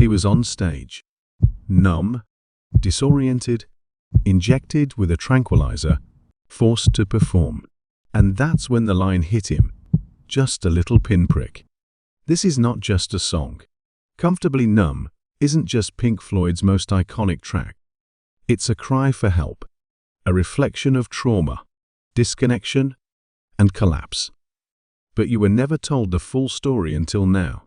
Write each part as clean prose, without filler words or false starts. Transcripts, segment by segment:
He was on stage, numb, disoriented, injected with a tranquilizer, forced to perform. And that's when the line hit him, just a little pinprick. This is not just a song. Comfortably Numb isn't just Pink Floyd's most iconic track. It's a cry for help, a reflection of trauma, disconnection, and collapse. But you were never told the full story until now.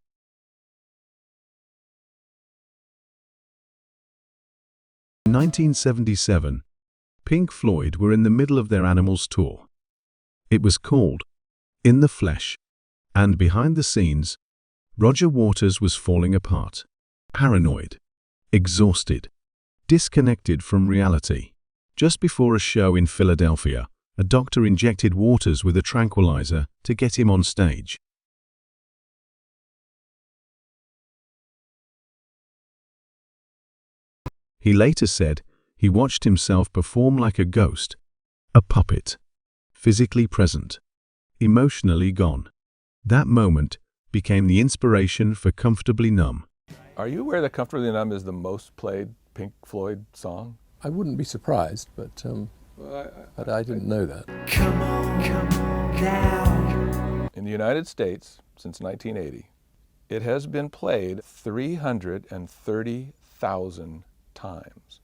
In 1977, Pink Floyd were in the middle of their Animals tour. It was called In the Flesh, and behind the scenes, Roger Waters was falling apart, paranoid, exhausted, disconnected from reality. Just before a show in Philadelphia, a doctor injected Waters with a tranquilizer to get him on stage. He later said he watched himself perform like a ghost, a puppet, physically present, emotionally gone. That moment became the inspiration for Comfortably Numb. Are you aware that Comfortably Numb is the most played Pink Floyd song? I wouldn't be surprised, but I didn't know that. Come on now. In the United States, since 1980, it has been played 330,000 times.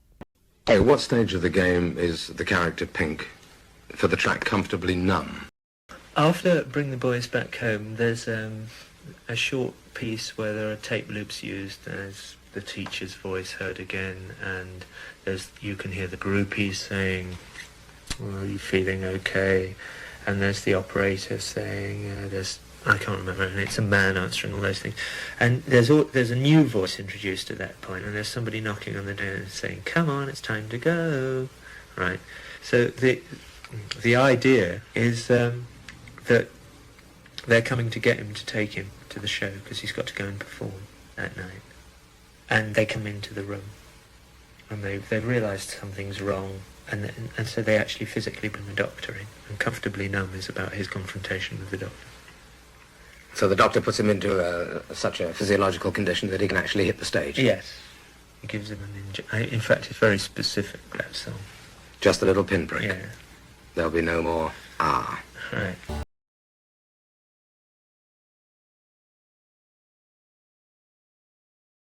At what stage of the game is the character Pink for the track Comfortably Numb? After Bring the Boys Back Home, there's a short piece where there are tape loops used as the teacher's voice heard again, and you can hear the groupies saying, "Oh, are you feeling okay?" And there's the operator saying, I can't remember, and it's a man answering all those things. And there's a new voice introduced at that point, and there's somebody knocking on the door and saying, "Come on, it's time to go." Right. So the idea is that they're coming to get him to take him to the show because he's got to go and perform that night. And they come into the room, and they've realised something's wrong, and so they actually physically bring the doctor in. And Comfortably Numb is about his confrontation with the doctor. So the doctor puts him into such a physiological condition that he can actually hit the stage? Yes. He gives him an in fact, it's very specific, that song. Just a little pinprick? Yeah. There'll be no more ah. Right.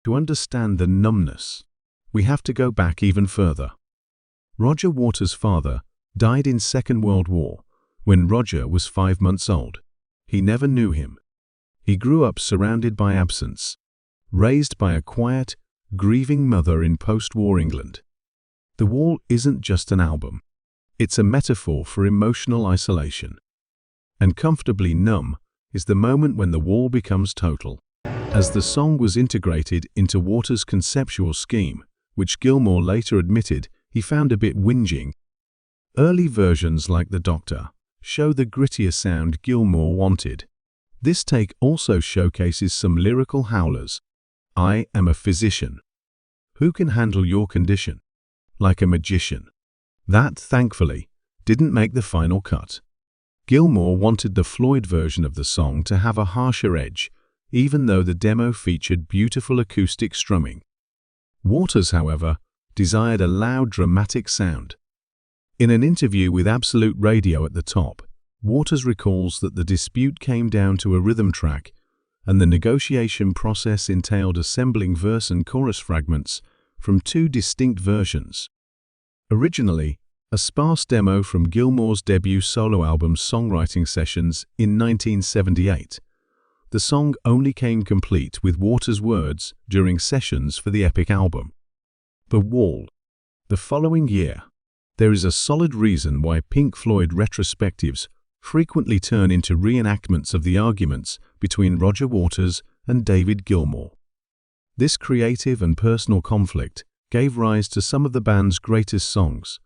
To understand the numbness, we have to go back even further. Roger Waters' father died in Second World War when Roger was 5 months old. He never knew him. He grew up surrounded by absence, raised by a quiet, grieving mother in post-war England. The Wall isn't just an album. It's a metaphor for emotional isolation. And Comfortably Numb is the moment when the wall becomes total. As the song was integrated into Waters' conceptual scheme, which Gilmour later admitted he found a bit whinging, early versions like The Doctor show the grittier sound Gilmour wanted. This take also showcases some lyrical howlers. I am a physician. Who can handle your condition? Like a magician. That, thankfully, didn't make the final cut. Gilmour wanted the Floyd version of the song to have a harsher edge, even though the demo featured beautiful acoustic strumming. Waters, however, desired a loud, dramatic sound. In an interview with Absolute Radio at the top, Waters recalls that the dispute came down to a rhythm track, and the negotiation process entailed assembling verse and chorus fragments from two distinct versions. Originally, a sparse demo from Gilmour's debut solo album's songwriting sessions in 1978, the song only came complete with Waters' words during sessions for the epic album. The Wall. The following year, there is a solid reason why Pink Floyd retrospectives frequently turn into reenactments of the arguments between Roger Waters and David Gilmour. This creative and personal conflict gave rise to some of the band's greatest songs,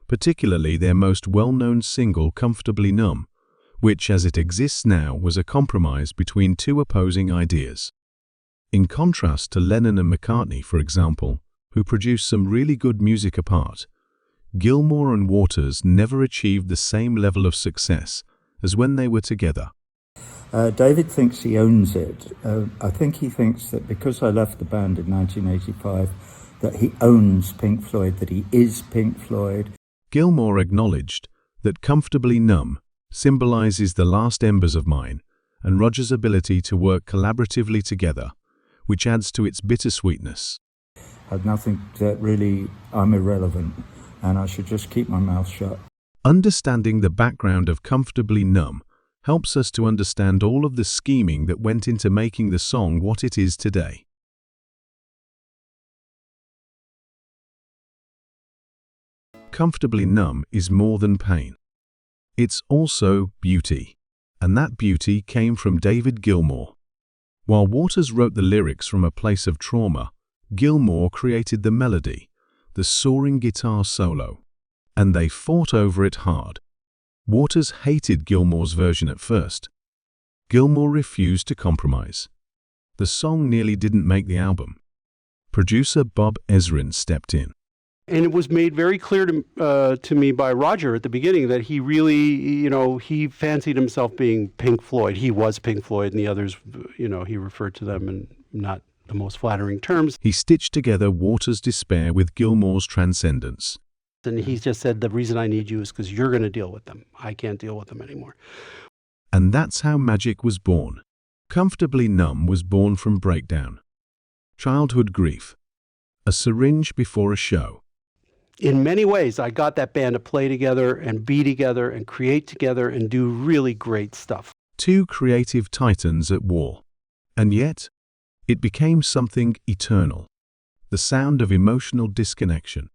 particularly their most well-known single Comfortably Numb, which as it exists now was a compromise between two opposing ideas. In contrast to Lennon and McCartney, for example, who produced some really good music apart, Gilmour and Waters never achieved the same level of success as when they were together. David thinks he owns it. I think he thinks that because I left the band in 1985, that he owns Pink Floyd, that he is Pink Floyd. Gilmour acknowledged that Comfortably Numb symbolizes the last embers of mine and Roger's ability to work collaboratively together, which adds to its bittersweetness. Had nothing that really, I'm irrelevant, and I should just keep my mouth shut. Understanding the background of Comfortably Numb helps us to understand all of the scheming that went into making the song what it is today. Comfortably Numb is more than pain. It's also beauty, and that beauty came from David Gilmour. While Waters wrote the lyrics from a place of trauma, Gilmour created the melody, the soaring guitar solo, and they fought over it hard. Waters hated Gilmour's version at first. Gilmour refused to compromise. The song nearly didn't make the album. Producer Bob Ezrin stepped in. And it was made very clear to me by Roger at the beginning that he really, he fancied himself being Pink Floyd. He was Pink Floyd, and the others, he referred to them in not the most flattering terms. He stitched together Waters' despair with Gilmour's transcendence. And he just said, the reason I need you is because you're going to deal with them. I can't deal with them anymore. And that's how magic was born. Comfortably Numb was born from breakdown, childhood grief, a syringe before a show. In many ways, I got that band to play together and be together and create together and do really great stuff. Two creative titans at war. And yet, it became something eternal. The sound of emotional disconnection,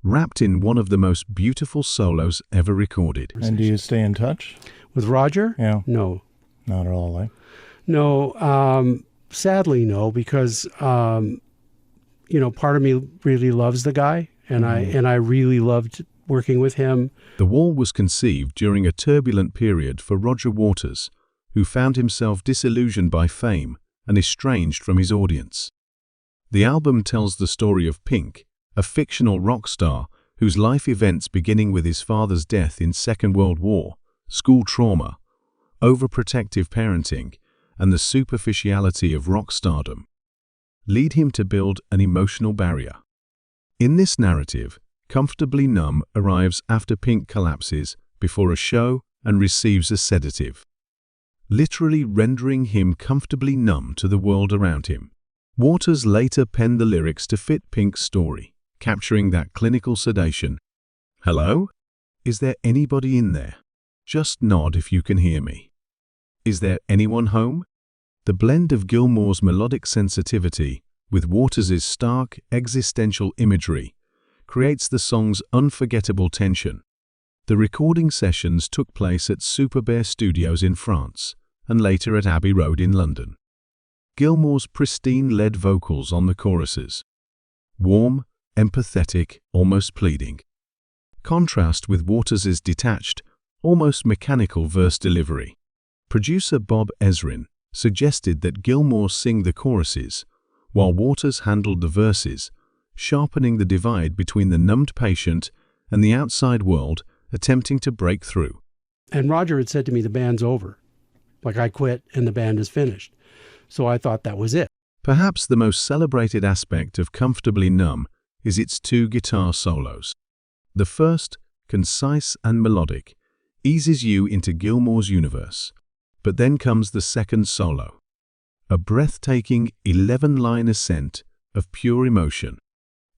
wrapped in one of the most beautiful solos ever recorded. And do you stay in touch? With Roger? Yeah. No. Not at all, eh? No, sadly no, because, part of me really loves the guy, and I really loved working with him. The Wall was conceived during a turbulent period for Roger Waters, who found himself disillusioned by fame and estranged from his audience. The album tells the story of Pink, a fictional rock star whose life events beginning with his father's death in Second World War, school trauma, overprotective parenting, and the superficiality of rock stardom lead him to build an emotional barrier. In this narrative, Comfortably Numb arrives after Pink collapses before a show and receives a sedative, literally rendering him comfortably numb to the world around him. Waters later penned the lyrics to fit Pink's story, capturing that clinical sedation. Hello? Is there anybody in there? Just nod if you can hear me. Is there anyone home? The blend of Gilmour's melodic sensitivity with Waters' stark existential imagery creates the song's unforgettable tension. The recording sessions took place at Super Bear Studios in France and later at Abbey Road in London. Gilmour's pristine lead vocals on the choruses, warm, empathetic, almost pleading, contrast with Waters' detached, almost mechanical verse delivery. Producer Bob Ezrin suggested that Gilmour sing the choruses, while Waters handled the verses, sharpening the divide between the numbed patient and the outside world attempting to break through. And Roger had said to me, the band's over. Like, I quit and the band is finished. So I thought that was it. Perhaps the most celebrated aspect of Comfortably Numb is its two guitar solos. The first, concise and melodic, eases you into Gilmour's universe. But then comes the second solo, a breathtaking 11-line ascent of pure emotion.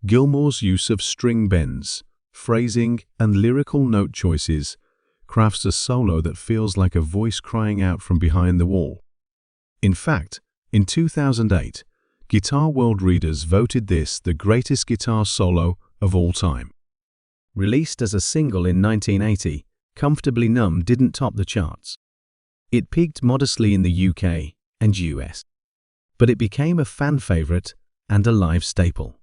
Gilmour's use of string bends, phrasing, and lyrical note choices crafts a solo that feels like a voice crying out from behind the wall. In fact, in 2008, Guitar World readers voted this the greatest guitar solo of all time. Released as a single in 1980, Comfortably Numb didn't top the charts. It peaked modestly in the UK and US, but it became a fan favorite and a live staple.